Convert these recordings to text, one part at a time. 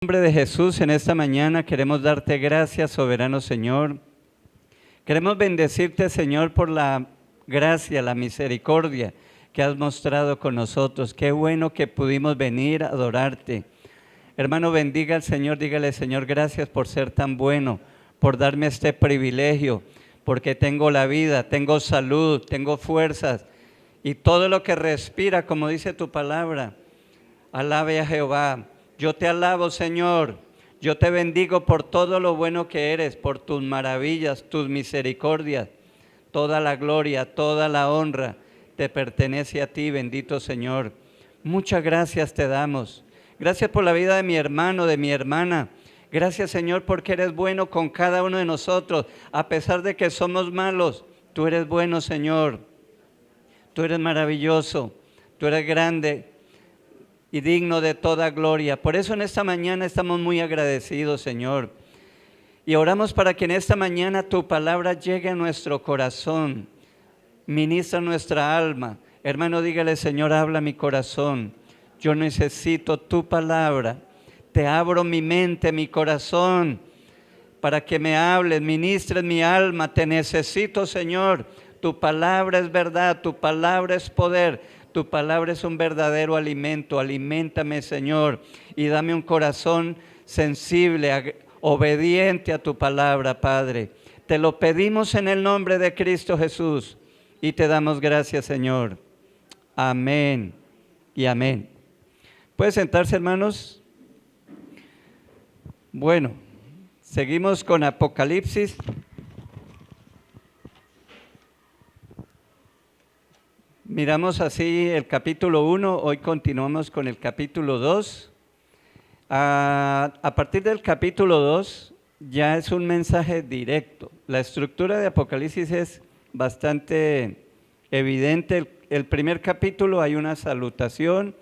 nombre de Jesús, en esta mañana queremos darte gracias, soberano Señor. Queremos bendecirte, Señor, por la gracia, la misericordia que has mostrado con nosotros. Qué bueno que pudimos venir a adorarte. Hermano, bendiga al Señor, dígale: Señor, gracias por ser tan bueno, por darme este privilegio, porque tengo la vida, tengo salud, tengo fuerzas y todo lo que respira, como dice tu palabra. Alabe a Jehová. Yo te alabo, Señor. Yo te bendigo por todo lo bueno que eres, por tus maravillas, tus misericordias. Toda la gloria, toda la honra te pertenece a ti, bendito Señor. Muchas gracias te damos. Gracias por la vida de mi hermano, de mi hermana. Gracias, Señor, porque eres bueno con cada uno de nosotros. A pesar de que somos malos, tú eres bueno, Señor. Tú eres maravilloso, tú eres grande y digno de toda gloria. Por eso en esta mañana estamos muy agradecidos, Señor. Y oramos para que en esta mañana tu palabra llegue a nuestro corazón, ministra nuestra alma. Hermano, dígale: Señor, habla mi corazón. Yo necesito tu palabra. Te abro mi mente, mi corazón, para que me hables, ministres mi alma. Te necesito, Señor. Tu palabra es verdad, tu palabra es poder, tu palabra es un verdadero alimento. Aliméntame, Señor, y dame un corazón sensible, obediente a tu palabra, Padre. Te lo pedimos en el nombre de Cristo Jesús y te damos gracias, Señor. Amén y amén. ¿Puede sentarse, hermanos? Bueno, seguimos con Apocalipsis. Miramos así el capítulo 1, hoy continuamos con el capítulo 2. A partir del capítulo 2 ya es un mensaje directo. La estructura de Apocalipsis es bastante evidente. El primer capítulo hay una salutación,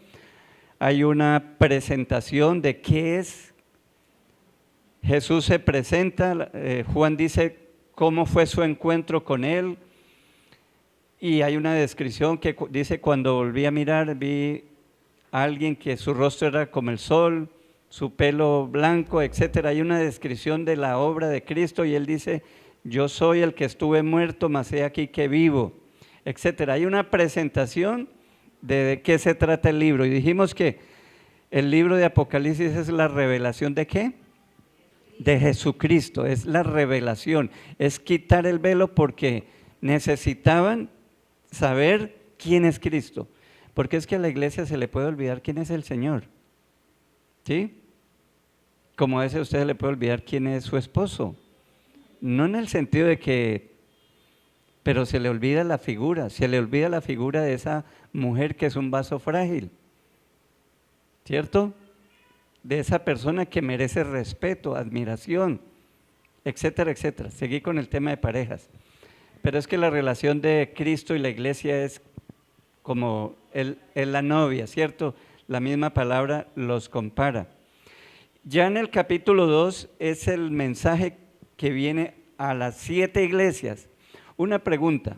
hay una presentación de qué es. Jesús se presenta, Juan dice cómo fue su encuentro con él. Y hay una descripción que dice: cuando volví a mirar, vi a alguien que su rostro era como el sol, su pelo blanco, etcétera. Hay una descripción de la obra de Cristo y él dice: yo soy el que estuve muerto, mas he aquí que vivo, etcétera. Hay una presentación de qué se trata el libro. Y dijimos que el libro de Apocalipsis es la revelación ¿de qué? De Jesucristo, es la revelación, es quitar el velo, porque necesitaban saber quién es Cristo, porque es que a la iglesia se le puede olvidar quién es el Señor, ¿sí? Como a veces a usted le puede olvidar quién es su esposo, no en el sentido de que, pero se le olvida la figura, se le olvida la figura de esa mujer que es un vaso frágil, ¿cierto? De esa persona que merece respeto, admiración, etcétera, etcétera. Seguí con el tema de parejas. Pero es que la relación de Cristo y la iglesia es como la novia, ¿cierto? La misma palabra los compara. Ya en el capítulo 2 es el mensaje que viene a las 7 iglesias. Una pregunta,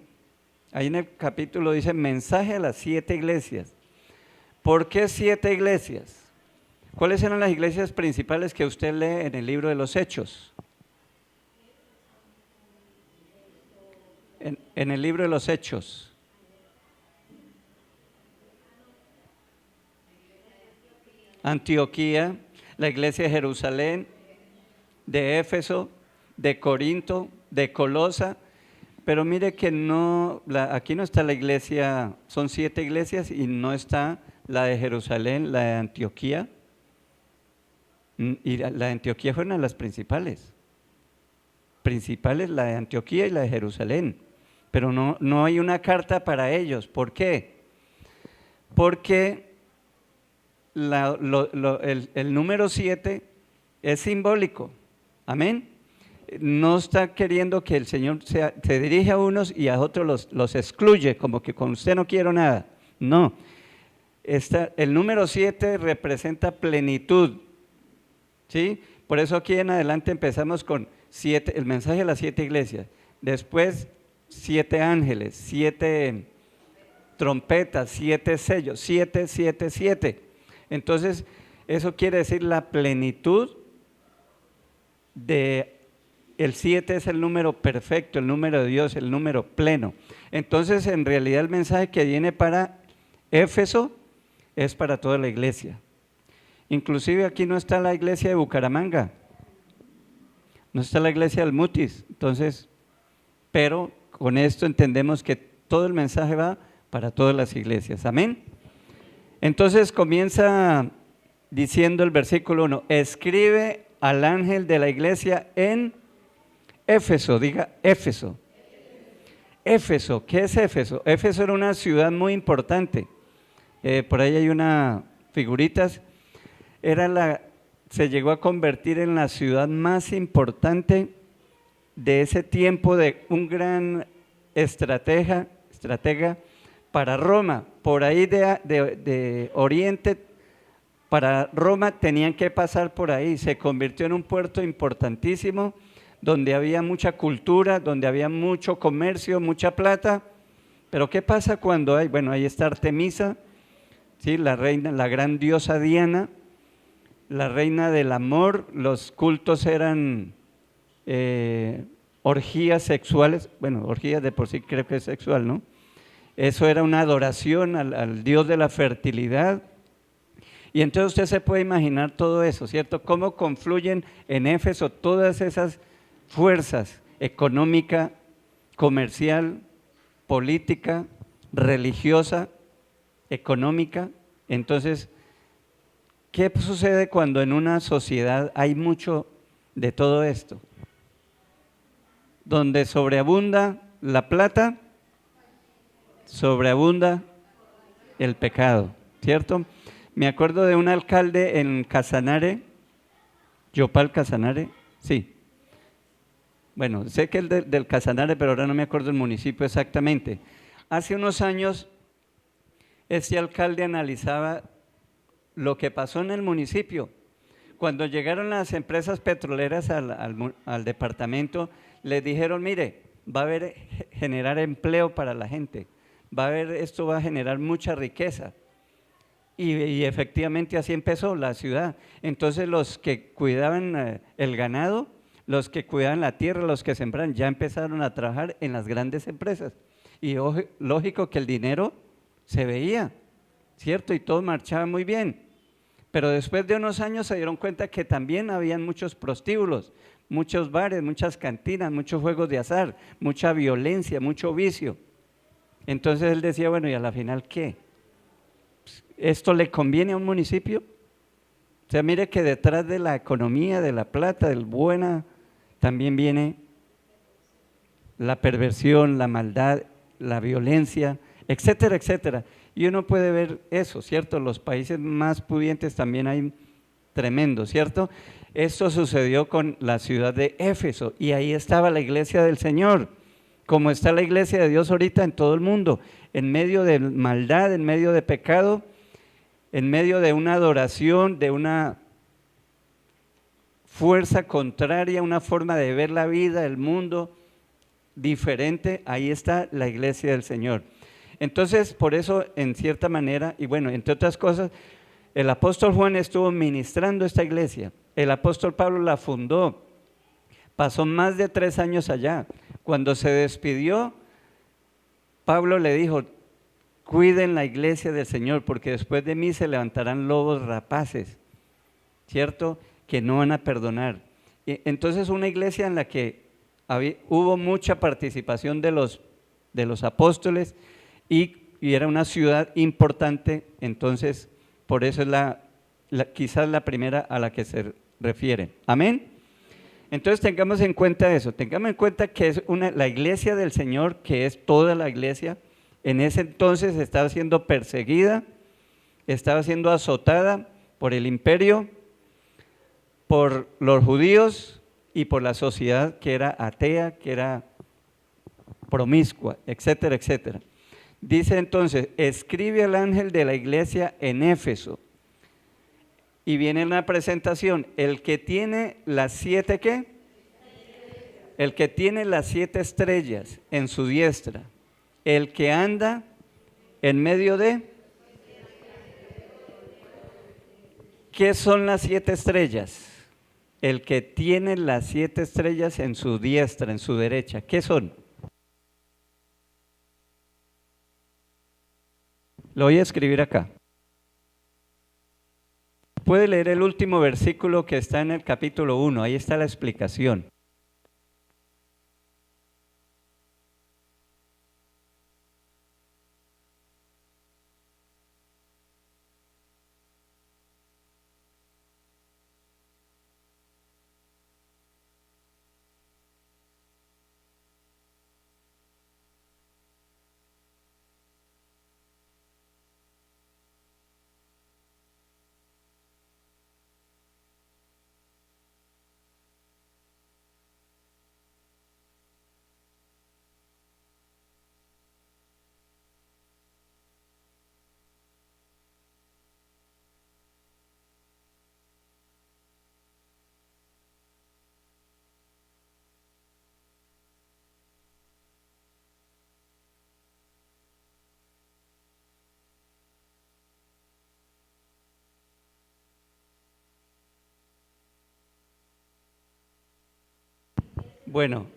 ahí en el capítulo dice mensaje a las 7 iglesias. ¿Por qué 7 iglesias? ¿Cuáles eran las iglesias principales que usted lee en el libro de los Hechos? En el libro de los Hechos. Antioquía, la iglesia de Jerusalén, de Éfeso, de Corinto, de Colosa. Pero mire que aquí no está la iglesia, son 7 iglesias y no está la de Jerusalén, la de Antioquía. Y la de Antioquía fue una de las principales, la de Antioquía y la de Jerusalén. Pero no hay una carta para ellos. ¿Por qué? Porque el número 7 es simbólico. Amén. No está queriendo que el Señor se dirija a unos y a otros los excluye, como que con usted no quiero nada. No. El número 7 representa plenitud, ¿sí? Por eso aquí en adelante empezamos con 7, el mensaje a las 7 iglesias. Después 7 ángeles, 7 trompetas, 7 sellos, 7, 7, 7. Entonces Eso quiere decir la plenitud de... El 7 es el número perfecto, el número de Dios, el número pleno. Entonces, en realidad el mensaje que viene para Éfeso es para toda la iglesia. Inclusive aquí no está la iglesia de Bucaramanga, no está la iglesia del Mutis. Entonces, pero con esto entendemos que todo el mensaje va para todas las iglesias. Amén. Entonces comienza diciendo el versículo 1, escribe al ángel de la iglesia en Éfeso, diga Éfeso. Éfeso, ¿qué es Éfeso? Éfeso era una ciudad muy importante. Por ahí hay unas figuritas. Se llegó a convertir en la ciudad más importante de ese tiempo, de un gran estratega para Roma. Por ahí de Oriente para Roma tenían que pasar por ahí. Se convirtió en un puerto importantísimo, donde había mucha cultura, donde había mucho comercio, mucha plata. Pero ¿qué pasa cuando hay? Bueno, ahí está Artemisa, ¿sí? La reina, la gran diosa Diana, la reina del amor. Los cultos eran orgías sexuales. Bueno, orgías de por sí creo que es sexual, ¿no? Eso era una adoración al dios de la fertilidad. Y entonces usted se puede imaginar todo eso, ¿cierto? Cómo confluyen en Éfeso todas esas fuerzas económica, comercial, política, religiosa, económica. Entonces, ¿qué sucede cuando en una sociedad hay mucho de todo esto? Donde sobreabunda la plata, sobreabunda el pecado, ¿cierto? Me acuerdo de un alcalde en Casanare, Yopal Casanare, sí. Bueno, sé que el del Casanare, pero ahora no me acuerdo el municipio exactamente. Hace unos años, ese alcalde analizaba lo que pasó en el municipio. Cuando llegaron las empresas petroleras al departamento, les dijeron, mire, va a haber generar empleo para la gente, esto va a generar mucha riqueza. Y efectivamente así empezó la ciudad. Entonces los que cuidaban el ganado, los que cuidaban la tierra, los que sembraban, ya empezaron a trabajar en las grandes empresas. Y lógico que el dinero se veía, ¿cierto? Y todo marchaba muy bien. Pero después de unos años se dieron cuenta que también habían muchos prostíbulos, muchos bares, muchas cantinas, muchos juegos de azar, mucha violencia, mucho vicio. Entonces él decía, bueno, ¿y a la final qué? ¿Esto le conviene a un municipio? O sea, mire que detrás de la economía, de la plata, del buena, también viene la perversión, la maldad, la violencia, etcétera, etcétera. Y uno puede ver eso, ¿cierto? Los países más pudientes también hay tremendo, ¿cierto? Esto sucedió con la ciudad de Éfeso y ahí estaba la iglesia del Señor, como está la iglesia de Dios ahorita en todo el mundo, en medio de maldad, en medio de pecado, en medio de una adoración, de una fuerza contraria, una forma de ver la vida, el mundo diferente. Ahí está la iglesia del Señor. Entonces, por eso, en cierta manera, y bueno, entre otras cosas, el apóstol Juan estuvo ministrando esta iglesia, el apóstol Pablo la fundó, pasó más de 3 años allá. Cuando se despidió, Pablo le dijo, cuiden la iglesia del Señor, porque después de mí se levantarán lobos rapaces, ¿cierto?, que no van a perdonar. Entonces, una iglesia en la que hubo mucha participación de los apóstoles y era una ciudad importante. Entonces, por eso es quizás la primera a la que se refiere. Amén. Entonces tengamos en cuenta eso, tengamos en cuenta que es la iglesia del Señor, que es toda la iglesia. En ese entonces estaba siendo perseguida, estaba siendo azotada por el imperio, por los judíos y por la sociedad que era atea, que era promiscua, etcétera, etcétera. Dice entonces, escribe al ángel de la iglesia en Éfeso. Y viene una presentación, el que tiene las 7, ¿qué? El que tiene las 7 estrellas en su diestra, el que anda en medio de… ¿Qué son las 7 estrellas? El que tiene las 7 estrellas en su diestra, en su derecha. ¿Qué son? Lo voy a escribir acá. Puede leer el último versículo que está en el capítulo 1, ahí está la explicación. Bueno,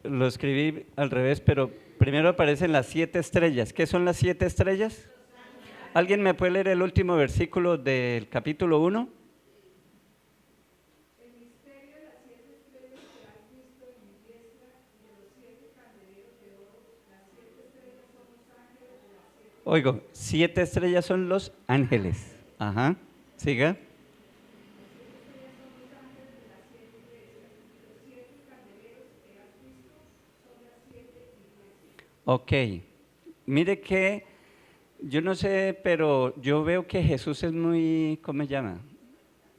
lo escribí al revés, pero primero aparecen las 7 estrellas. ¿Qué son las 7 estrellas? ¿Alguien me puede leer el último versículo del capítulo 1? Oigo, 7 estrellas son los ángeles. Ajá, siga. Ok, mire que yo no sé, pero yo veo que Jesús es muy, ¿cómo se llama?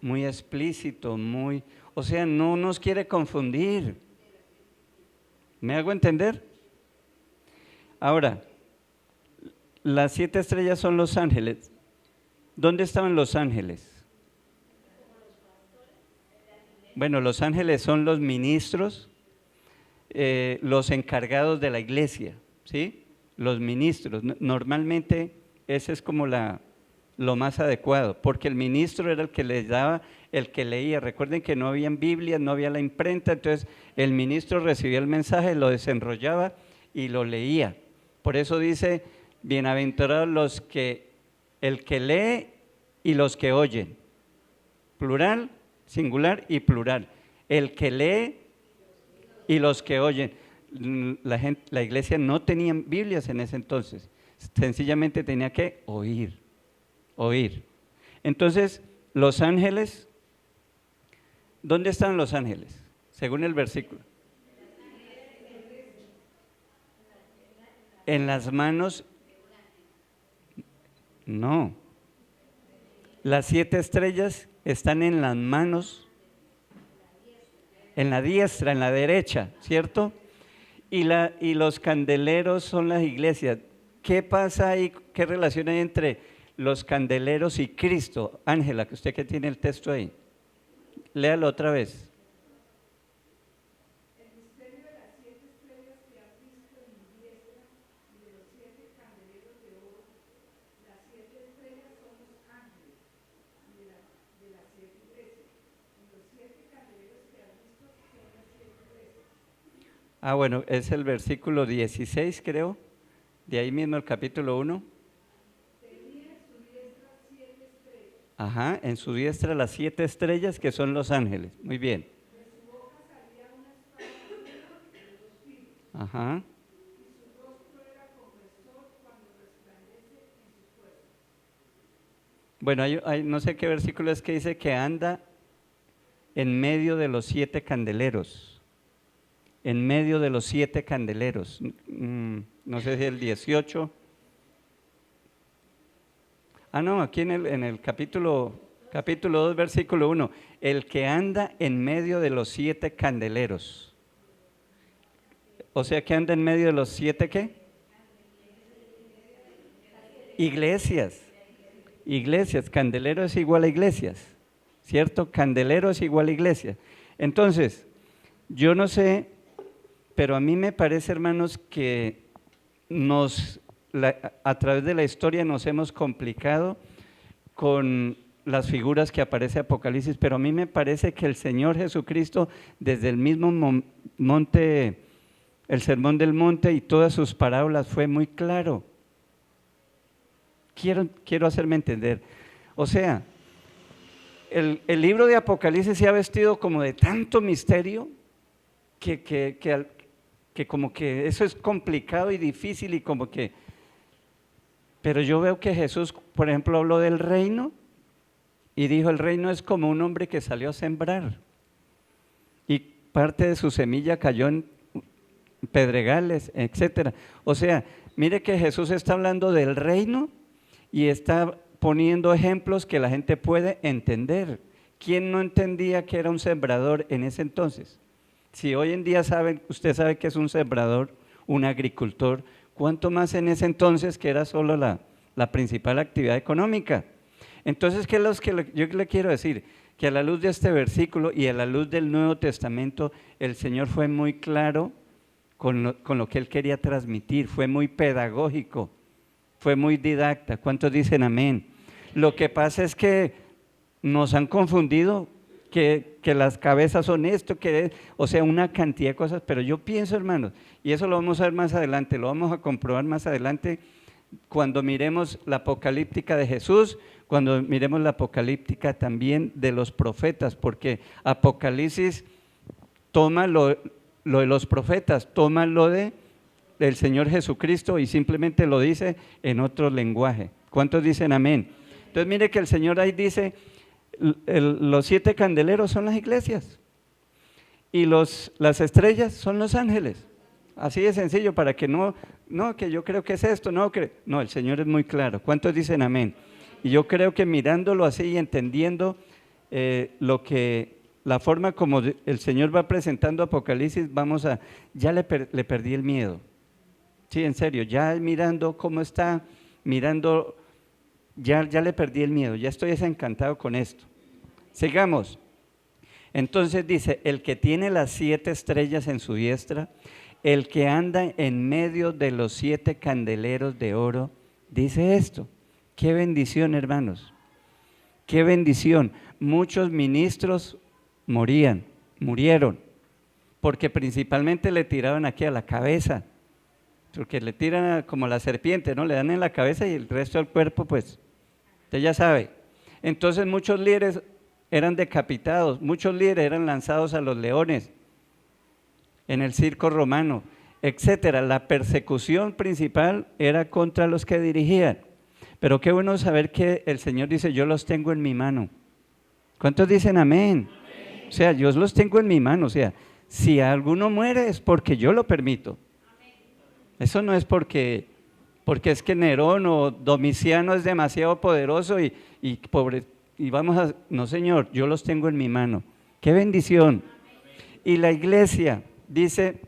Muy explícito, muy, o sea, no nos quiere confundir. ¿Me hago entender? Ahora, las 7 estrellas son los ángeles. ¿Dónde estaban los ángeles? Bueno, los ángeles son los ministros, los encargados de la iglesia, ¿sí? Los ministros. Normalmente ese es como lo más adecuado, porque el ministro era el que les daba, el que leía. Recuerden que no había Biblia, no había la imprenta, entonces el ministro recibía el mensaje, lo desenrollaba y lo leía. Por eso dice, bienaventurados los que, el que lee y los que oyen. Plural, singular y plural. El que lee y los que oyen. La iglesia no tenía Biblias en ese entonces, sencillamente tenía que oír. Entonces, los ángeles, ¿dónde están los ángeles? Según el versículo. En las manos, no. Las 7 estrellas están en las manos, en la diestra, en la derecha, ¿cierto? Y los candeleros son las iglesias. ¿Qué pasa ahí? ¿Qué relación hay entre los candeleros y Cristo? Ángela, que usted que tiene el texto ahí, léalo otra vez. Ah, bueno, es el versículo 16, creo, de ahí mismo el capítulo 1. Ajá, en su diestra las 7 estrellas que son los ángeles. Muy bien. Ajá. Bueno, no sé qué versículo es que dice que anda en medio de los 7 candeleros. En medio de los 7 candeleros. No sé si el 18. Ah, no, aquí en el capítulo 2, versículo 1. El que anda en medio de los 7 candeleros. O sea, que anda en medio de los 7 ¿qué? Iglesias. Iglesias. Candelero es igual a iglesias. ¿Cierto? Candelero es igual a iglesias. Entonces, yo no sé, pero a mí me parece, hermanos, que a través de la historia nos hemos complicado con las figuras que aparece Apocalipsis, pero a mí me parece que el Señor Jesucristo, desde el mismo monte, el Sermón del Monte y todas sus parábolas, fue muy claro. Quiero hacerme entender. O sea, el libro de Apocalipsis se ha vestido como de tanto misterio que como que eso es complicado y difícil y como que... Pero yo veo que Jesús, por ejemplo, habló del reino y dijo, el reino es como un hombre que salió a sembrar y parte de su semilla cayó en pedregales, etcétera. O sea, mire que Jesús está hablando del reino y está poniendo ejemplos que la gente puede entender. ¿Quién no entendía que era un sembrador en ese entonces? Si hoy en día usted sabe que es un sembrador, un agricultor, ¿cuánto más en ese entonces que era solo la principal actividad económica? Entonces, ¿qué es lo que yo le quiero decir? Que a la luz de este versículo y a la luz del Nuevo Testamento, el Señor fue muy claro con lo que Él quería transmitir, fue muy pedagógico, fue muy didacta. ¿Cuántos dicen amén? Lo que pasa es que nos han confundido, que las cabezas son esto, o sea, una cantidad de cosas, pero yo pienso, hermanos, y eso lo vamos a ver más adelante, lo vamos a comprobar más adelante cuando miremos la apocalíptica de Jesús, cuando miremos la apocalíptica también de los profetas, porque Apocalipsis toma lo de los profetas, toma lo del Señor Jesucristo y simplemente lo dice en otro lenguaje. ¿Cuántos dicen amén? Entonces mire que el Señor ahí dice, los 7 candeleros son las iglesias y las estrellas son los ángeles. Así de sencillo, para que no, que yo creo que es esto, no, el Señor es muy claro. ¿Cuántos dicen amén? Y yo creo que mirándolo así y entendiendo la forma como el Señor va presentando Apocalipsis, ya le perdí el miedo. Sí, en serio, ya mirando cómo está, ya le perdí el miedo, ya estoy desencantado con esto. Sigamos. Entonces dice, el que tiene las 7 estrellas en su diestra, el que anda en medio de los 7 candeleros de oro, dice esto. Qué bendición, hermanos, qué bendición. Muchos ministros murieron, porque principalmente le tiraban aquí a la cabeza, porque le tiran como la serpiente, ¿no? Le dan en la cabeza y el resto del cuerpo, pues, usted ya sabe. Entonces muchos líderes eran decapitados, muchos líderes eran lanzados a los leones, en el circo romano, etcétera. La persecución principal era contra los que dirigían. Pero qué bueno saber que el Señor dice, yo los tengo en mi mano. ¿Cuántos dicen amén? Amén. O sea, yo los tengo en mi mano. O sea, si alguno muere es porque yo lo permito. Amén. Eso no es porque es que Nerón o Domiciano es demasiado poderoso y pobre, y no, Señor, yo los tengo en mi mano. ¡Qué bendición! Amén. Y la iglesia dice,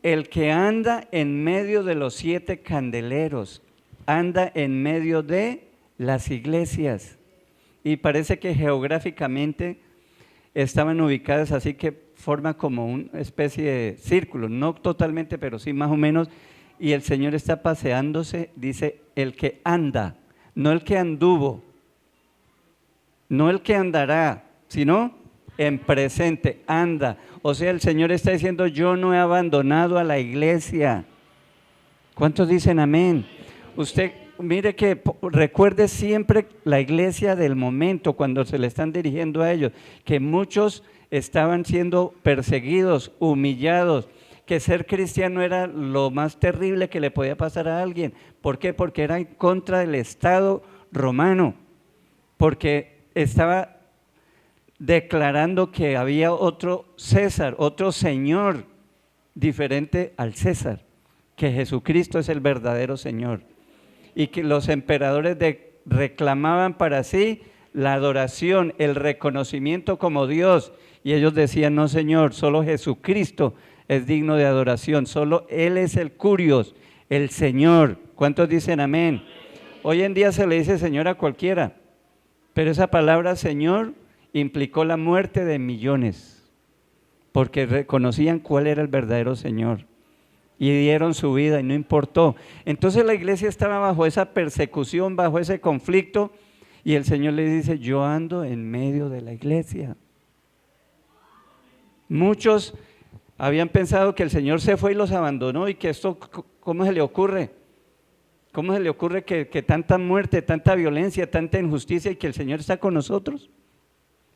el que anda en medio de los 7 candeleros, anda en medio de las iglesias. Y parece que geográficamente estaban ubicadas así que forma como una especie de círculo, no totalmente, pero sí más o menos. Y el Señor está paseándose, dice, el que anda, no el que anduvo, no el que andará, sino en presente, anda. O sea, el Señor está diciendo, yo no he abandonado a la iglesia. ¿Cuántos dicen amén? Usted, mire que recuerde siempre la iglesia del momento, cuando se le están dirigiendo a ellos, que muchos estaban siendo perseguidos, humillados, que ser cristiano era lo más terrible que le podía pasar a alguien. ¿Por qué? Porque era en contra del Estado romano, porque estaba declarando que había otro César, otro Señor diferente al César, que Jesucristo es el verdadero Señor, y que los emperadores reclamaban para sí la adoración, el reconocimiento como Dios, y ellos decían, no Señor, solo Jesucristo es digno de adoración, solo Él es el Curios, el Señor. ¿Cuántos dicen amén? Hoy en día se le dice Señor a cualquiera, pero esa palabra Señor implicó la muerte de millones, porque reconocían cuál era el verdadero Señor y dieron su vida y no importó. Entonces la iglesia estaba bajo esa persecución, bajo ese conflicto, Y el Señor le dice, yo ando en medio de la iglesia. Muchos habían pensado que el Señor se fue y los abandonó y que esto, ¿cómo se le ocurre? ¿Cómo se le ocurre que tanta muerte, tanta violencia, tanta injusticia y que el Señor está con nosotros?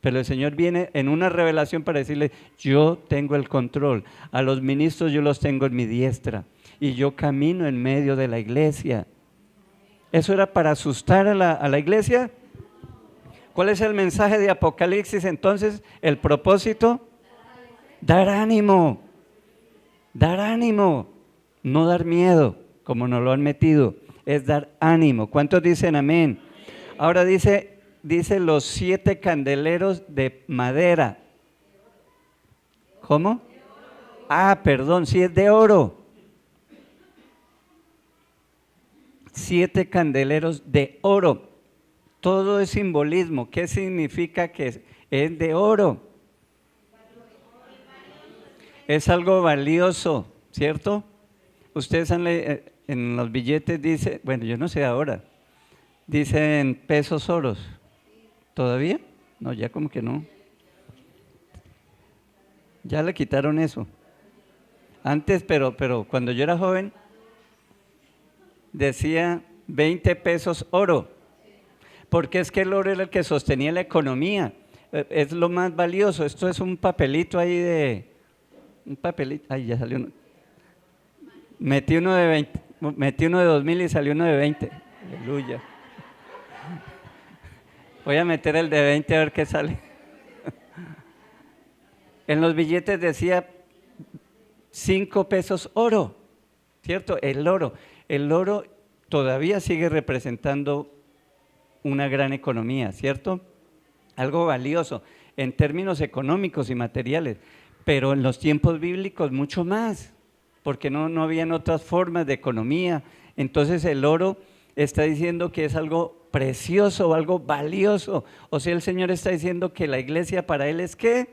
Pero el Señor viene en una revelación para decirle, yo tengo el control, a los ministros yo los tengo en mi diestra y yo camino en medio de la iglesia. ¿Eso era para asustar a la iglesia? ¿Cuál es el mensaje de Apocalipsis entonces? El propósito, dar ánimo, no dar miedo, como nos lo han metido, es dar ánimo. ¿Cuántos dicen amén? Ahora dice los 7 candeleros de madera. ¿Cómo? Perdón, sí es de oro. 7 candeleros de oro. Todo es simbolismo. ¿Qué significa que es de oro? Es algo valioso, ¿cierto? Ustedes han leído, en los billetes dice, bueno, yo no sé ahora, dicen pesos oros. ¿Todavía? No, ya como que no. Ya le quitaron eso. Antes, pero cuando yo era joven, decía 20 pesos oro. Porque es que el oro era el que sostenía la economía. Es lo más valioso. Esto es un papelito ahí de... Un papelito. Ay, ya salió uno. Metí uno de 20, metí uno de 2000 y salió uno de 20. Aleluya. Voy a meter el de 20 a ver qué sale. En los billetes decía 5 pesos oro, ¿cierto? El oro todavía sigue representando una gran economía, ¿cierto? Algo valioso en términos económicos y materiales, pero en los tiempos bíblicos mucho más, porque no habían otras formas de economía. Entonces el oro está diciendo que es algo precioso, algo valioso. O sea, el Señor está diciendo que la iglesia para Él es ¿qué?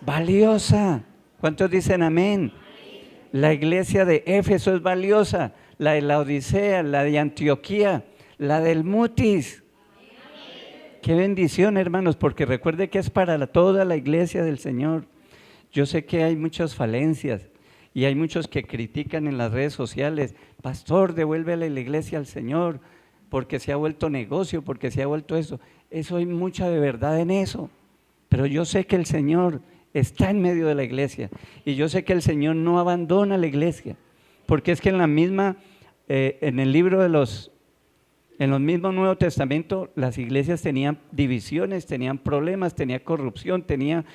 Valiosa. ¿Cuántos dicen amén? La iglesia de Éfeso es valiosa, la de la Odisea, la de Antioquía, la del Mutis. Qué bendición, hermanos, porque recuerde que es para toda la iglesia del Señor. Yo sé que hay muchas falencias y hay muchos que critican en las redes sociales, pastor, devuélvele la iglesia al Señor, porque se ha vuelto negocio, porque se ha vuelto eso. Eso hay mucha de verdad en eso, pero yo sé que el Señor está en medio de la iglesia y yo sé que el Señor no abandona la iglesia, porque es que en la misma, en el libro de en los mismos Nuevo Testamento, las iglesias tenían divisiones, tenían problemas, tenían corrupción, tenían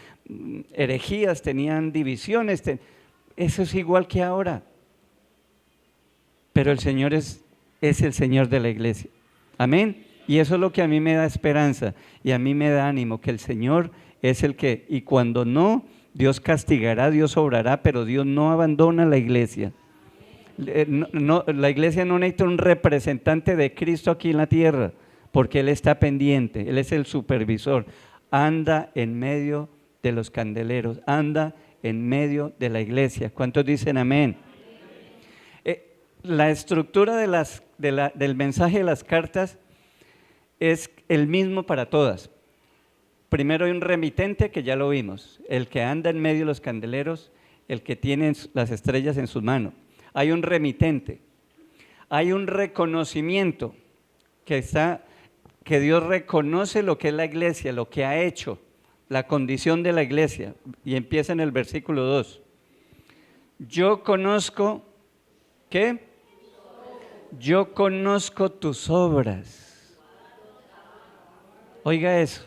herejías, tenían divisiones. Eso es igual que ahora. Pero el Señor es el Señor de la iglesia. Amén. Y eso es lo que a mí me da esperanza y a mí me da ánimo, que el Señor es el que, y cuando no, Dios castigará, Dios obrará, pero Dios no abandona la iglesia. La iglesia no necesita un representante de Cristo aquí en la tierra, porque Él está pendiente, Él es el supervisor. Anda en medio de los candeleros, anda en medio de la iglesia. ¿Cuántos dicen amén? La estructura del mensaje de las cartas es el mismo para todas. Primero hay un remitente, que ya lo vimos, el que anda en medio de los candeleros, el que tiene las estrellas en sus manos. Hay un remitente, hay un reconocimiento que Dios reconoce lo que es la iglesia, lo que ha hecho, la condición de la iglesia, y empieza en el versículo 2. Yo conozco, ¿qué? Yo conozco tus obras. Oiga eso.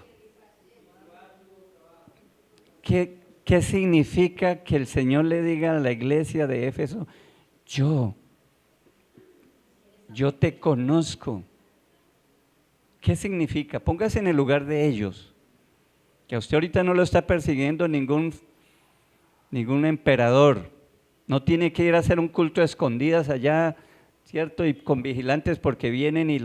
¿Qué significa que el Señor le diga a la iglesia de Éfeso, yo te conozco? ¿Qué significa? Póngase en el lugar de ellos, que a usted ahorita no lo está persiguiendo ningún emperador, no tiene que ir a hacer un culto a escondidas allá, ¿cierto? Y con vigilantes porque vienen y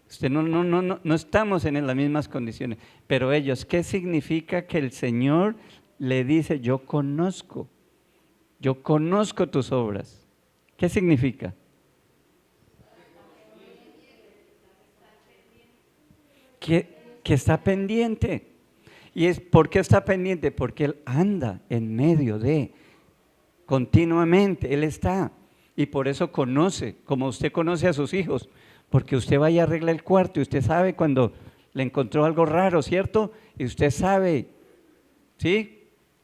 usted no estamos en las mismas condiciones, pero ellos, ¿qué significa que el Señor le dice, yo conozco tus obras? ¿Qué significa? que está pendiente. ¿Por qué está pendiente? Porque Él anda en medio de, continuamente, Él está. Y por eso conoce, como usted conoce a sus hijos, porque usted va y arregla el cuarto y usted sabe cuando le encontró algo raro, ¿cierto? Y usted sabe, ¿sí?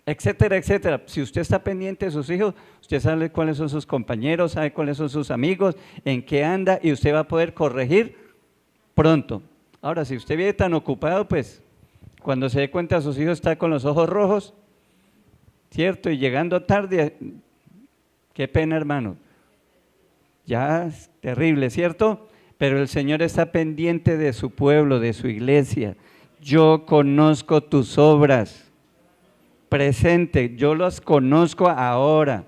Etcétera, etcétera. Si usted está pendiente de sus hijos, usted sabe cuáles son sus compañeros, sabe cuáles son sus amigos, en qué anda y usted va a poder corregir pronto. Ahora, si usted vive tan ocupado, pues cuando se dé cuenta sus hijos está con los ojos rojos, ¿cierto? Y llegando tarde, qué pena, hermano. Ya es terrible, ¿cierto? Pero el Señor está pendiente de su pueblo, de su iglesia. Yo conozco tus obras. Presente, yo las conozco ahora,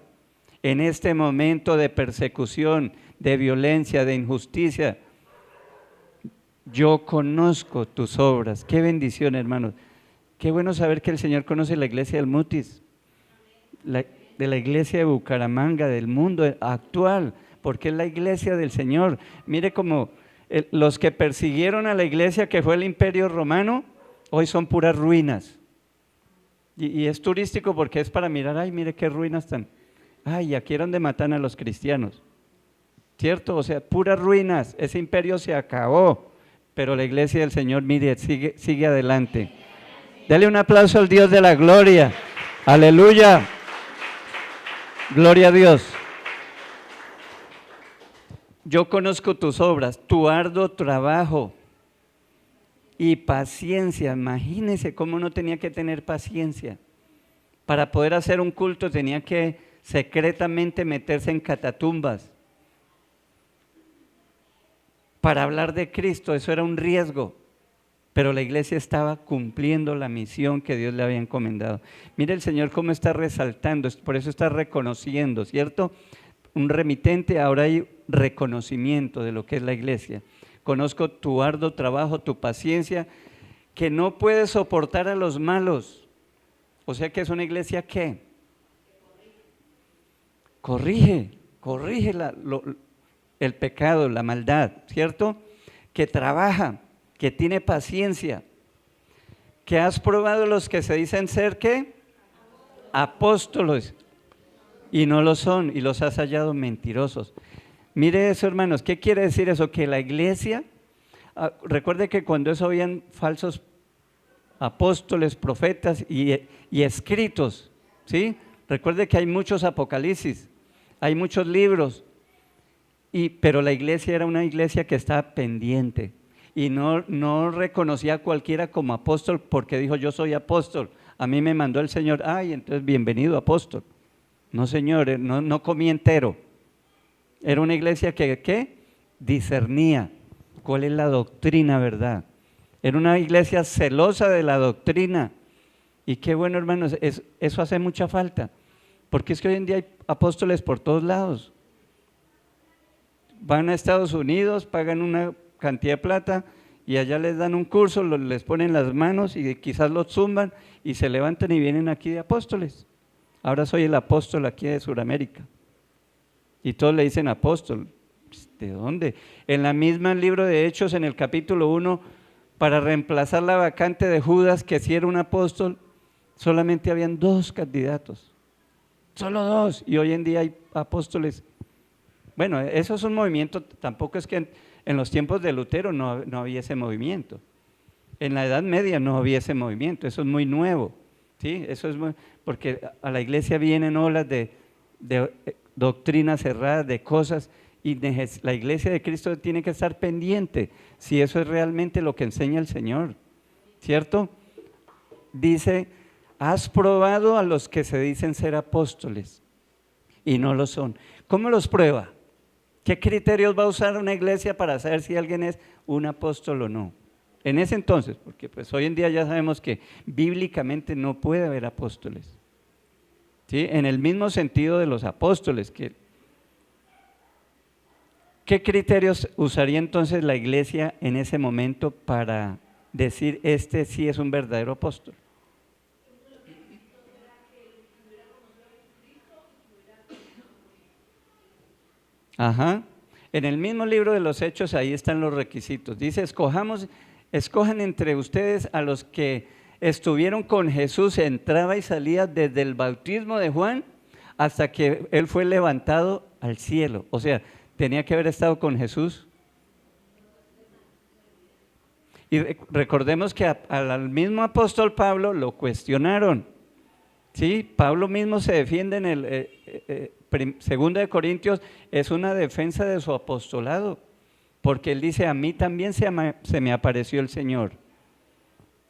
en este momento de persecución, de violencia, de injusticia. Yo conozco tus obras. Qué bendición, hermanos. Qué bueno saber que el Señor conoce la iglesia del Mutis, de la iglesia de Bucaramanga, del mundo actual, porque es la iglesia del Señor. Mire cómo los que persiguieron a la iglesia que fue el Imperio Romano, hoy son puras ruinas. Y es turístico porque es para mirar, ay, mire qué ruinas están. Ay, aquí era donde matan a los cristianos. ¿Cierto? O sea, puras ruinas, ese imperio se acabó, pero la iglesia del Señor, mire, sigue adelante. Dale un aplauso al Dios de la gloria. Aleluya. Gloria a Dios. Yo conozco tus obras, tu arduo trabajo y paciencia. Imagínese cómo no tenía que tener paciencia. Para poder hacer un culto tenía que secretamente meterse en catatumbas. Para hablar de Cristo, eso era un riesgo. Pero la iglesia estaba cumpliendo la misión que Dios le había encomendado. Mire el Señor cómo está resaltando, por eso está reconociendo, ¿cierto? Un remitente, ahora hay reconocimiento de lo que es la iglesia. Conozco tu arduo trabajo, tu paciencia, que no puede soportar a los malos. O sea que es una iglesia que corrige el pecado, la maldad, ¿cierto? Que trabaja, que tiene paciencia, que has probado los que se dicen ser, ¿qué? Apóstoles, y no lo son, y los has hallado mentirosos. Mire eso, hermanos, ¿qué quiere decir eso? Que la iglesia, recuerde que cuando eso habían falsos apóstoles, profetas y escritos, ¿sí? Recuerde que hay muchos apocalipsis, hay muchos libros, pero la iglesia era una iglesia que estaba pendiente y no reconocía a cualquiera como apóstol porque dijo yo soy apóstol, a mí me mandó el Señor, ay, entonces bienvenido apóstol. No, señor, no comí entero. Era una iglesia que, ¿qué? Discernía cuál es la doctrina, ¿verdad? Era una iglesia celosa de la doctrina. Y qué bueno, hermanos, eso hace mucha falta. Porque es que hoy en día hay apóstoles por todos lados. Van a Estados Unidos, pagan una cantidad de plata y allá les dan un curso, les ponen las manos y quizás los zumban y se levantan y vienen aquí de apóstoles. Ahora soy el apóstol aquí de Sudamérica. Y todos le dicen apóstol. ¿De dónde? En la misma libro de Hechos, en el capítulo 1, para reemplazar la vacante de Judas, que sí era un apóstol, solamente habían 2 candidatos. Solo 2. Y hoy en día hay apóstoles. Bueno, eso es un movimiento, tampoco es que en los tiempos de Lutero no había ese movimiento. En la Edad Media no había ese movimiento, eso es muy nuevo. ¿Sí? Eso es porque a la iglesia vienen olas de doctrinas cerradas, de cosas, y la iglesia de Cristo tiene que estar pendiente si eso es realmente lo que enseña el Señor, ¿cierto? Dice, has probado a los que se dicen ser apóstoles y no lo son. ¿Cómo los prueba? ¿Qué criterios va a usar una iglesia para saber si alguien es un apóstol o no? En ese entonces, porque pues hoy en día ya sabemos que bíblicamente no puede haber apóstoles, ¿sí? En el mismo sentido de los apóstoles. ¿Qué criterios usaría entonces la iglesia en ese momento para decir este sí es un verdadero apóstol? Ajá. En el mismo libro de los Hechos ahí están los requisitos. Dice, escojamos escojan entre ustedes a los que estuvieron con Jesús, entraba y salía desde el bautismo de Juan hasta que él fue levantado al cielo. O sea, tenía que haber estado con Jesús. Y recordemos que al mismo apóstol Pablo lo cuestionaron. Sí, Pablo mismo se defiende en el Segunda de Corintios, es una defensa de su apostolado, porque él dice, a mí también se me apareció el Señor.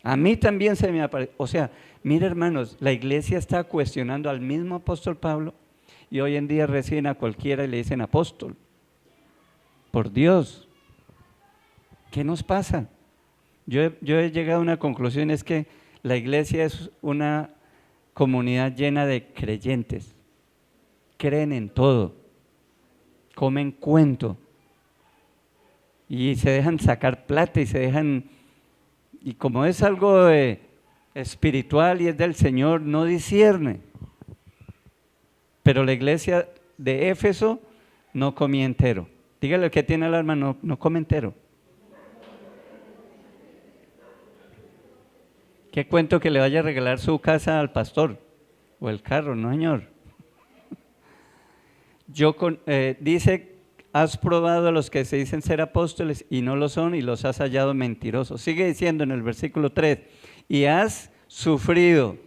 A mí también se me apareció. O sea, mire hermanos, la iglesia está cuestionando al mismo apóstol Pablo y hoy en día reciben a cualquiera y le dicen apóstol. Por Dios, ¿qué nos pasa? Yo he llegado a una conclusión, es que la iglesia es una comunidad llena de creyentes. Creen en todo, comen cuento y se dejan sacar plata y se dejan, y como es algo espiritual y es del Señor, no discierne. Pero la iglesia de Éfeso no comía entero. Dígale que tiene el alma, no come entero. ¿Qué cuento que le vaya a regalar su casa al pastor o el carro? No, señor. Dice, has probado a los que se dicen ser apóstoles y no lo son y los has hallado mentirosos. Sigue diciendo en el versículo 3, y has sufrido.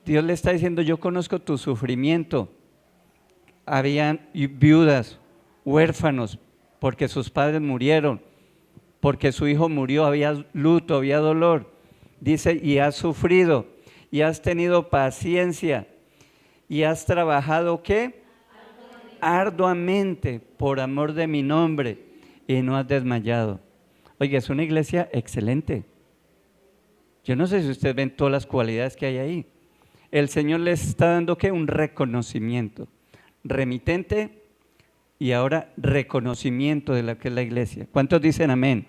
Dios le está diciendo, yo conozco tu sufrimiento. Habían viudas, huérfanos, porque sus padres murieron, porque su hijo murió, había luto, había dolor. Dice, y has sufrido, y has tenido paciencia, y has trabajado, ¿qué? Arduamente por amor de mi nombre, y no has desmayado. Oiga, es una iglesia excelente. Yo no sé si ustedes ven todas las cualidades que hay ahí. El Señor les está dando, ¿qué? Un reconocimiento. Remitente y ahora reconocimiento de lo que es la iglesia. ¿Cuántos dicen amén?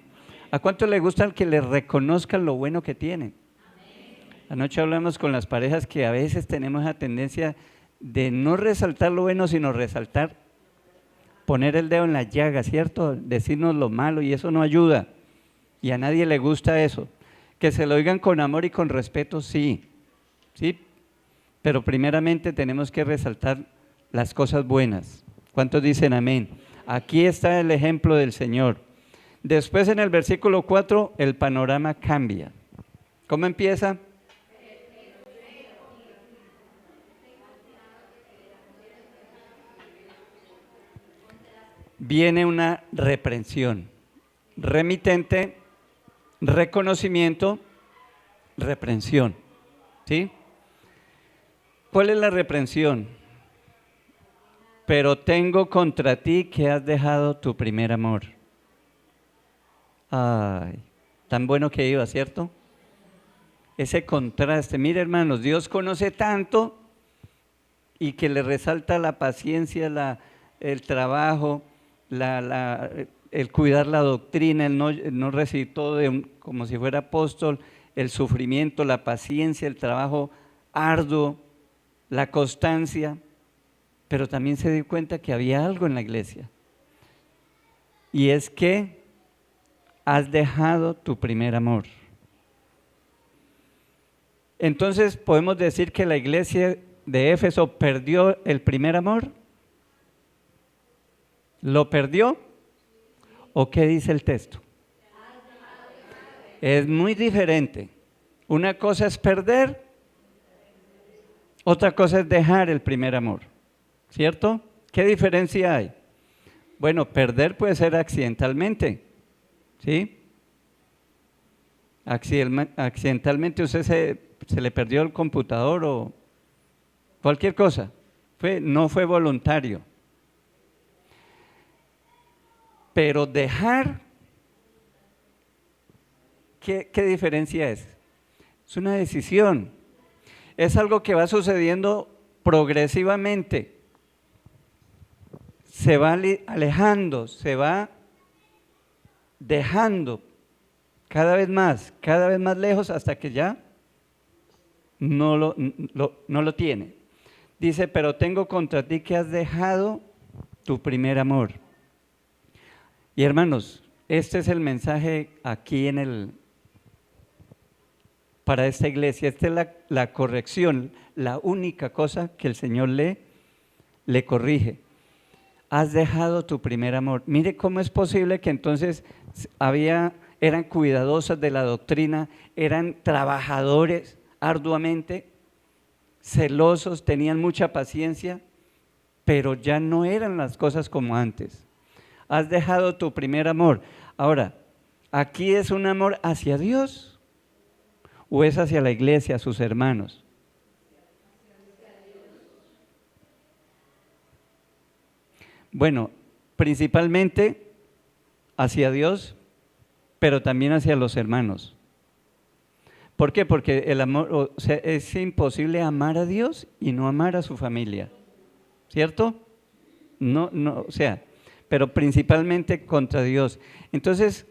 ¿A cuántos les gusta que les reconozcan lo bueno que tienen? Anoche hablamos con las parejas que a veces tenemos la tendencia de no resaltar lo bueno, sino resaltar, poner el dedo en la llaga, ¿cierto? Decirnos lo malo y eso no ayuda. Y a nadie le gusta eso. Que se lo digan con amor y con respeto, sí. ¿Sí? Pero primeramente tenemos que resaltar las cosas buenas. ¿Cuántos dicen amén? Aquí está el ejemplo del Señor. Después en el versículo 4 el panorama cambia. ¿Cómo empieza? Viene una reprensión. Remitente, reconocimiento, reprensión. ¿Sí? ¿Cuál es la reprensión? Pero tengo contra ti que has dejado tu primer amor. Ay, tan bueno que iba, ¿cierto? Ese contraste. Mire, hermanos, Dios conoce tanto y que le resalta la paciencia, el trabajo, el cuidar la doctrina, el no recibir todo como si fuera apóstol, el sufrimiento, la paciencia, el trabajo arduo, la constancia, pero también se dio cuenta que había algo en la iglesia. Y es que has dejado tu primer amor. Entonces, ¿podemos decir que la iglesia de Éfeso perdió el primer amor? ¿Lo perdió? ¿O qué dice el texto? Es muy diferente. Una cosa es perder, otra cosa es dejar el primer amor. ¿Cierto? ¿Qué diferencia hay? Bueno, perder puede ser accidentalmente. ¿Sí? Accidentalmente usted se le perdió el computador o cualquier cosa. No fue voluntario. Pero dejar, ¿qué diferencia es? Es una decisión. Es algo que va sucediendo progresivamente. Se va alejando, se va dejando cada vez más lejos hasta que ya no lo tiene. Dice, pero tengo contra ti que has dejado tu primer amor. Y hermanos, Este es el mensaje aquí para esta iglesia. Esta es la corrección, la única cosa que el Señor le corrige. Has dejado tu primer amor. Mire cómo es posible que entonces eran cuidadosos de la doctrina, eran trabajadores arduamente, celosos, tenían mucha paciencia, pero ya no eran las cosas como antes. Has dejado tu primer amor. Ahora, ¿aquí es un amor hacia Dios o es hacia la iglesia, a sus hermanos? Bueno, principalmente hacia Dios, pero también hacia los hermanos. ¿Por qué? Porque el amor, o sea, es imposible amar a Dios y no amar a su familia, ¿cierto? No, o sea, pero principalmente contra Dios. Entonces,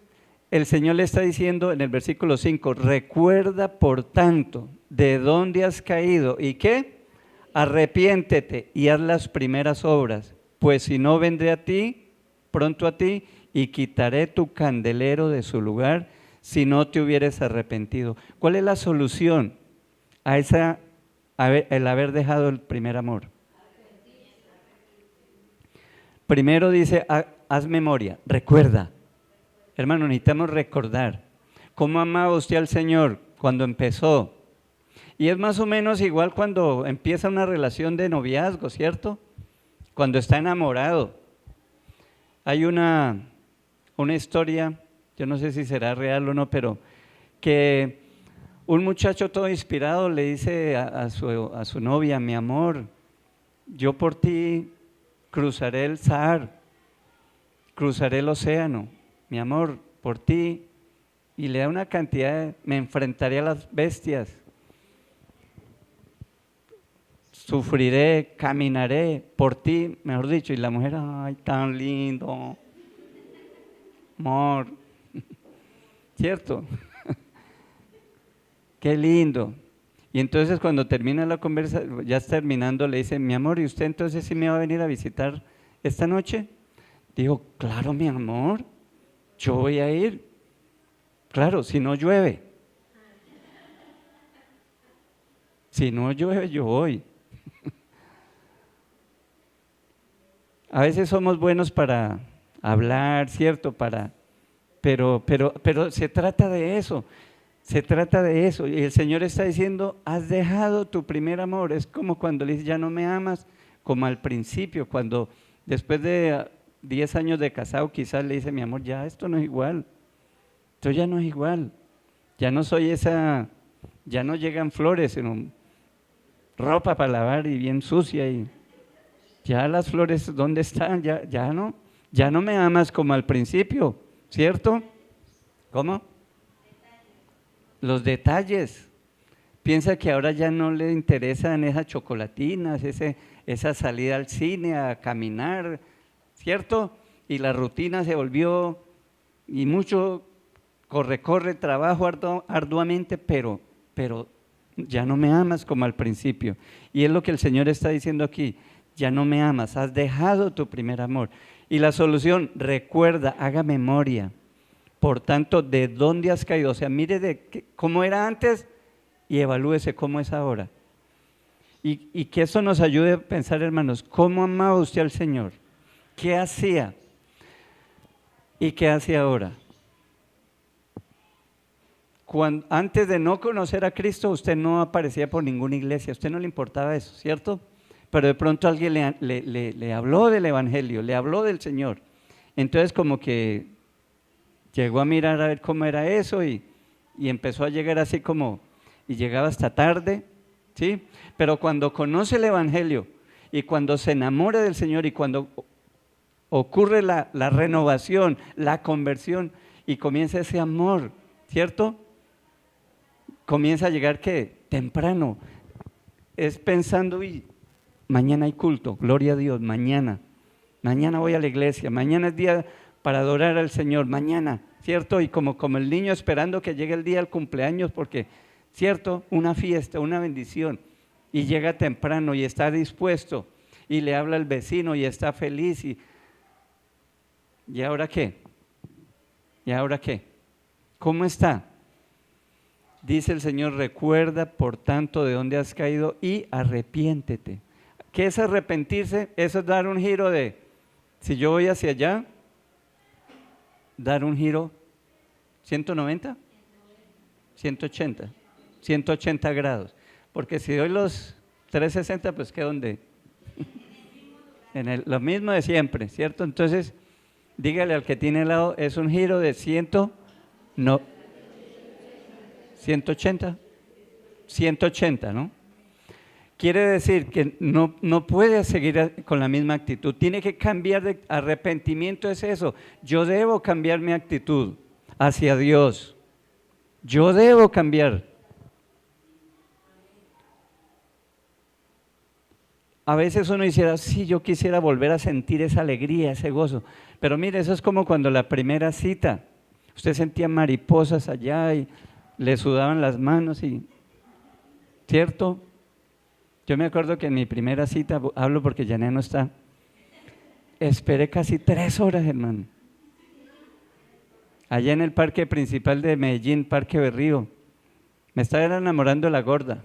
el Señor le está diciendo en el versículo 5, recuerda por tanto de dónde has caído y qué, arrepiéntete y haz las primeras obras, pues si no vendré pronto a ti y quitaré tu candelero de su lugar si no te hubieres arrepentido. ¿Cuál es la solución a el haber dejado el primer amor? Primero dice, haz memoria, recuerda. Hermano, necesitamos recordar cómo amaba usted al Señor cuando empezó. Y es más o menos igual cuando empieza una relación de noviazgo, ¿cierto? Cuando está enamorado. Hay una historia, yo no sé si será real o no, pero que un muchacho todo inspirado le dice a su novia, mi amor, yo por ti cruzaré el Sahara, cruzaré el océano, mi amor, por ti, y le da una cantidad, me enfrentaré a las bestias, sufriré, caminaré por ti, mejor dicho, y la mujer, ay, tan lindo, amor, ¿cierto? Qué lindo. Y entonces cuando termina la conversa, ya terminando, le dice, mi amor, ¿y usted entonces sí me va a venir a visitar esta noche? Dijo, claro, mi amor, yo voy a ir. Claro, si no llueve. Si no llueve, yo voy. A veces somos buenos para hablar, ¿cierto? Pero se trata de eso. Se trata de eso. Y el Señor está diciendo, has dejado tu primer amor. Es como cuando le dices, ya no me amas, como al principio, cuando después de 10 años de casado, quizás le dice, mi amor, ya esto no es igual. Esto ya no es igual. Ya no soy esa, ya no llegan flores, sino ropa para lavar y bien sucia. Y ya las flores, ¿dónde están? Ya no me amas como al principio, ¿cierto? ¿Cómo? Los detalles. Piensa que ahora ya no le interesan esas chocolatinas, esa salida al cine, a caminar, ¿cierto? Y la rutina se volvió, y mucho corre, trabajo arduamente, pero ya no me amas como al principio. Y es lo que el Señor está diciendo aquí, ya no me amas, has dejado tu primer amor. Y la solución, recuerda, haga memoria. Por tanto, ¿de dónde has caído? O sea, mire cómo era antes y evalúese cómo es ahora. Y que eso nos ayude a pensar, hermanos, ¿cómo amaba usted al Señor? ¿Qué hacía? ¿Y qué hace ahora? Antes de no conocer a Cristo, usted no aparecía por ninguna iglesia, a usted no le importaba eso, ¿cierto? Pero de pronto alguien le habló del Evangelio, le habló del Señor. Entonces como que llegó a mirar a ver cómo era eso y empezó a llegar así como, y llegaba hasta tarde, ¿sí? Pero cuando conoce el Evangelio y cuando se enamora del Señor y cuando ocurre la renovación, la conversión y comienza ese amor, ¿cierto? Comienza a llegar ¿qué? Temprano. Es pensando, y mañana hay culto, gloria a Dios, mañana voy a la iglesia, mañana es día para adorar al Señor, mañana, ¿cierto? Y como el niño esperando que llegue el día del cumpleaños porque, ¿cierto? Una fiesta, una bendición, y llega temprano y está dispuesto y le habla al vecino y está feliz ¿y ahora qué? ¿Y ahora qué? ¿Cómo está? Dice el Señor, recuerda por tanto de dónde has caído y arrepiéntete. ¿Qué es arrepentirse? Eso es dar un giro de, si yo voy hacia allá, dar un giro 190, 180, 180 grados. Porque si doy los 360, pues ¿qué dónde? Lo mismo de siempre, ¿cierto? Entonces, dígale al que tiene al lado, es un giro de 180, 180, ¿no? Quiere decir que no puede seguir con la misma actitud, tiene que cambiar de arrepentimiento, es eso. Yo debo cambiar mi actitud hacia Dios, yo debo cambiar. A veces uno hiciera, sí, yo quisiera volver a sentir esa alegría, ese gozo, pero mire, eso es como cuando la primera cita, usted sentía mariposas allá y le sudaban las manos, ¿cierto? Yo me acuerdo que en mi primera cita, hablo porque Yané no está, esperé casi 3 horas, hermano. Allá en el parque principal de Medellín, Parque Berrío, me estaba enamorando de la gorda.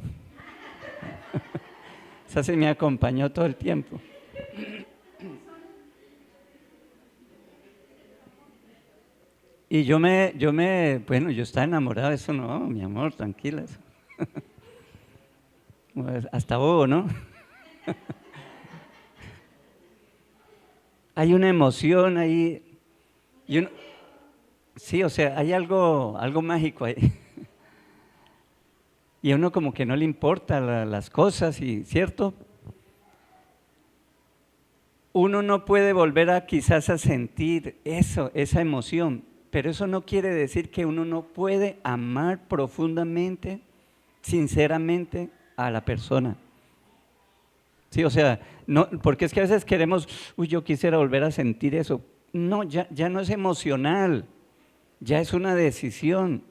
Esa sí me acompañó todo el tiempo. Y yo estaba enamorado de eso, no, mi amor, tranquila. Hasta bobo, ¿no? Hay una emoción ahí. Sí, o sea, hay algo mágico ahí. Y a uno como que no le importa las cosas, ¿cierto? Uno no puede volver quizás a sentir esa emoción, pero eso no quiere decir que uno no puede amar profundamente, sinceramente a la persona. Sí, o sea, no, porque es que a veces queremos, yo quisiera volver a sentir eso. No, ya no es emocional, ya es una decisión.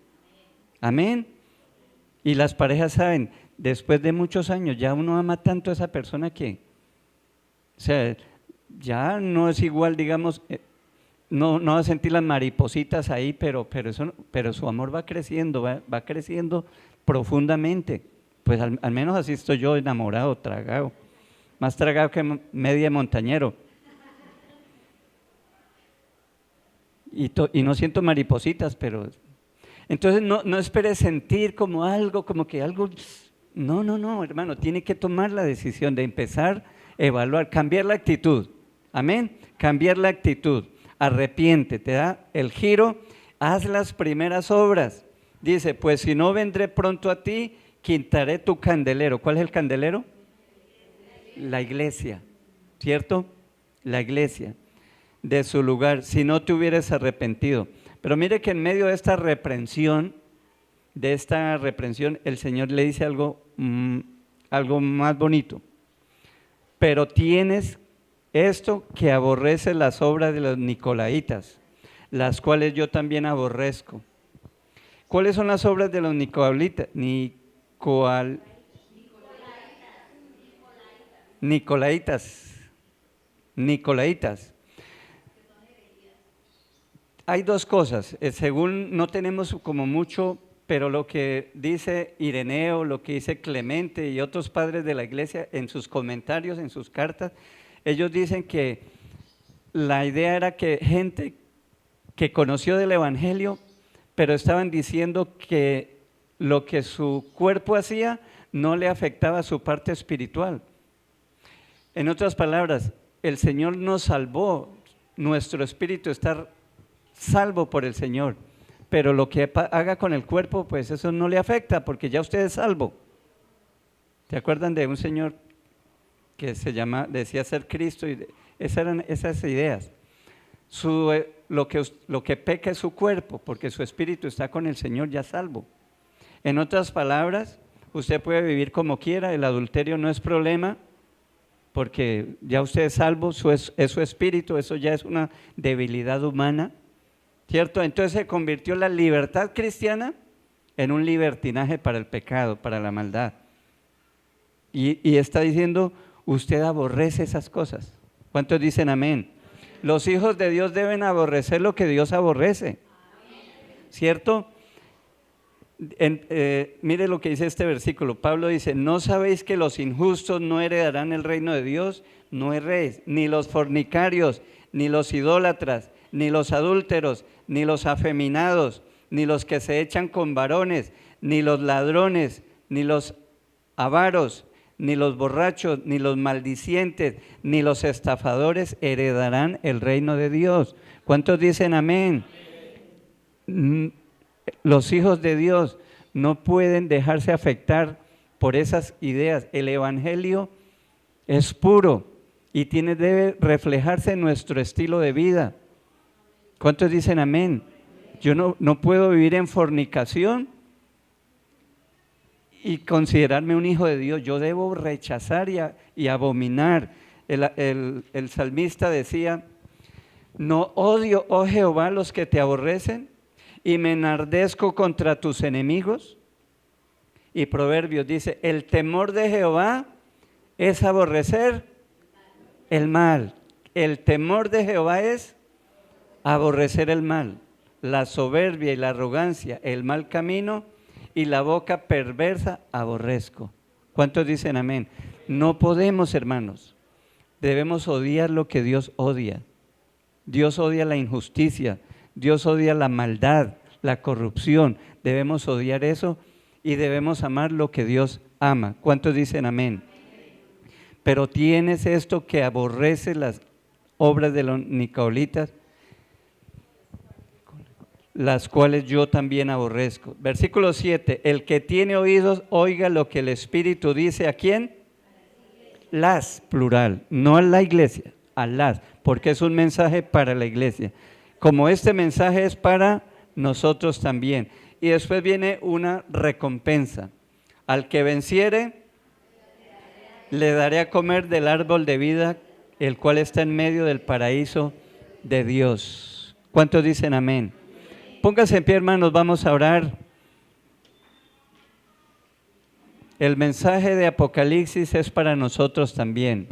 Amén. Y las parejas saben, después de muchos años ya uno ama tanto a esa persona que, o sea, ya no es igual, digamos, no va a sentir las maripositas ahí, pero su amor va creciendo, va creciendo profundamente. Pues al menos así estoy yo, enamorado, tragado, más tragado que media montañero. Y no siento maripositas, pero... Entonces no espere sentir como algo, no, hermano, tiene que tomar la decisión de empezar a evaluar, cambiar la actitud, amén, cambiar la actitud, arrepiéntete, da el giro, haz las primeras obras, dice, pues si no vendré pronto a ti, quitaré tu candelero. ¿Cuál es el candelero? La iglesia, ¿cierto? La iglesia, de su lugar, si no te hubieras arrepentido. Pero mire que en medio de esta reprensión, el Señor le dice algo más bonito. Pero tienes esto que aborrece las obras de los nicolaitas, las cuales yo también aborrezco. ¿Cuáles son las obras de los nicolaitas? Nicolaitas. Hay dos cosas, según no tenemos como mucho, pero lo que dice Ireneo, lo que dice Clemente y otros padres de la iglesia en sus comentarios, en sus cartas, ellos dicen que la idea era que gente que conoció del evangelio, pero estaban diciendo que lo que su cuerpo hacía no le afectaba a su parte espiritual. En otras palabras, el Señor nos salvó, nuestro espíritu está salvo por el Señor, pero lo que haga con el cuerpo, pues eso no le afecta, porque ya usted es salvo. ¿Se acuerdan de un señor que decía ser Cristo? Y esas eran esas ideas. Lo que peca es su cuerpo, porque su espíritu está con el Señor ya salvo. En otras palabras, usted puede vivir como quiera, el adulterio no es problema, porque ya usted es salvo, es su espíritu, eso ya es una debilidad humana, ¿cierto? Entonces se convirtió la libertad cristiana en un libertinaje para el pecado, para la maldad. Y está diciendo, usted aborrece esas cosas. ¿Cuántos dicen amén? Los hijos de Dios deben aborrecer lo que Dios aborrece. ¿cierto? Mire lo que dice este versículo. Pablo dice, ¿no sabéis que los injustos no heredarán el reino de Dios? No erréis, ni los fornicarios, ni los idólatras, ni los adúlteros, ni los afeminados, ni los que se echan con varones, ni los ladrones, ni los avaros, ni los borrachos, ni los maldicientes, ni los estafadores heredarán el reino de Dios. ¿Cuántos dicen amén? Los hijos de Dios no pueden dejarse afectar por esas ideas. El evangelio es puro y debe reflejarse en nuestro estilo de vida. ¿Cuántos dicen amén? Yo no puedo vivir en fornicación y considerarme un hijo de Dios. Yo debo rechazar y abominar. El salmista decía, no odio, oh Jehová, los que te aborrecen, y me enardezco contra tus enemigos. Y Proverbios dice, el temor de Jehová es aborrecer el mal. El temor de Jehová es aborrecer el mal, la soberbia y la arrogancia, el mal camino y la boca perversa aborrezco. ¿Cuántos dicen amén? No podemos, hermanos, debemos odiar lo que Dios odia. Dios odia la injusticia, Dios odia la maldad, la corrupción. Debemos odiar eso y debemos amar lo que Dios ama. ¿Cuántos dicen amén? Pero tienes esto que aborrece las obras de los nicolaítas, las cuales yo también aborrezco. Versículo 7, el que tiene oídos, oiga lo que el Espíritu dice. ¿A quién? Las, plural, no a la iglesia, a las, porque es un mensaje para la iglesia. Como este mensaje es para nosotros también. Y después viene una recompensa. Al que venciere, le daré a comer del árbol de vida, el cual está en medio del paraíso de Dios. ¿Cuántos dicen amén? Pónganse en pie, hermanos, vamos a orar. El mensaje de Apocalipsis es para nosotros también.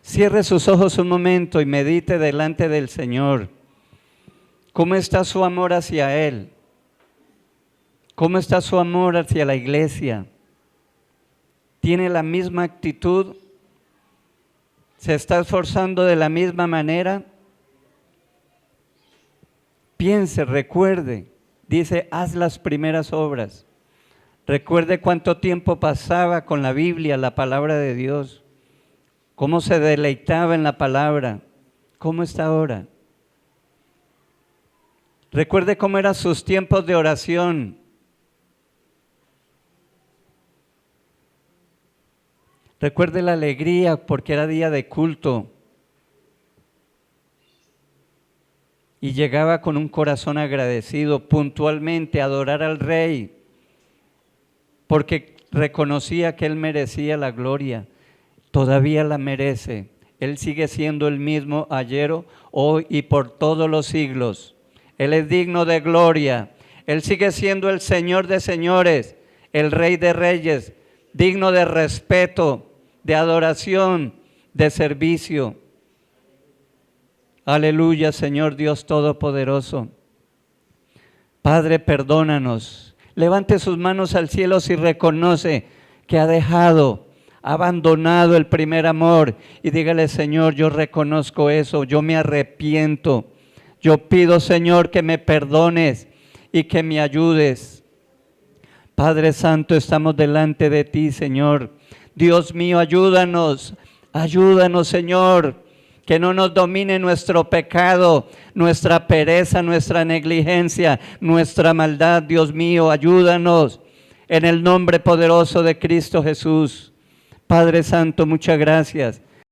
Cierre sus ojos un momento y medite delante del Señor. ¿Cómo está su amor hacia Él? ¿Cómo está su amor hacia la iglesia? ¿Tiene la misma actitud? ¿Se está esforzando de la misma manera? Piense, recuerde, dice, haz las primeras obras. Recuerde cuánto tiempo pasaba con la Biblia, la palabra de Dios. Cómo se deleitaba en la palabra. ¿Cómo está ahora? Recuerde cómo eran sus tiempos de oración. Recuerde la alegría porque era día de culto. Y llegaba con un corazón agradecido puntualmente a adorar al Rey, porque reconocía que Él merecía la gloria. Todavía la merece. Él sigue siendo el mismo ayer, hoy y por todos los siglos. Él es digno de gloria. Él sigue siendo el Señor de señores, el Rey de reyes, digno de respeto, de adoración, de servicio. Aleluya, Señor Dios Todopoderoso. Padre, perdónanos. Levante sus manos al cielo si reconoce que ha abandonado el primer amor, y dígale: Señor, yo reconozco eso, yo me arrepiento. Yo pido, Señor, que me perdones y que me ayudes. Padre Santo, estamos delante de ti, Señor. Dios mío, ayúdanos, Señor, que no nos domine nuestro pecado, nuestra pereza, nuestra negligencia, nuestra maldad. Dios mío, ayúdanos en el nombre poderoso de Cristo Jesús. Padre Santo, muchas gracias.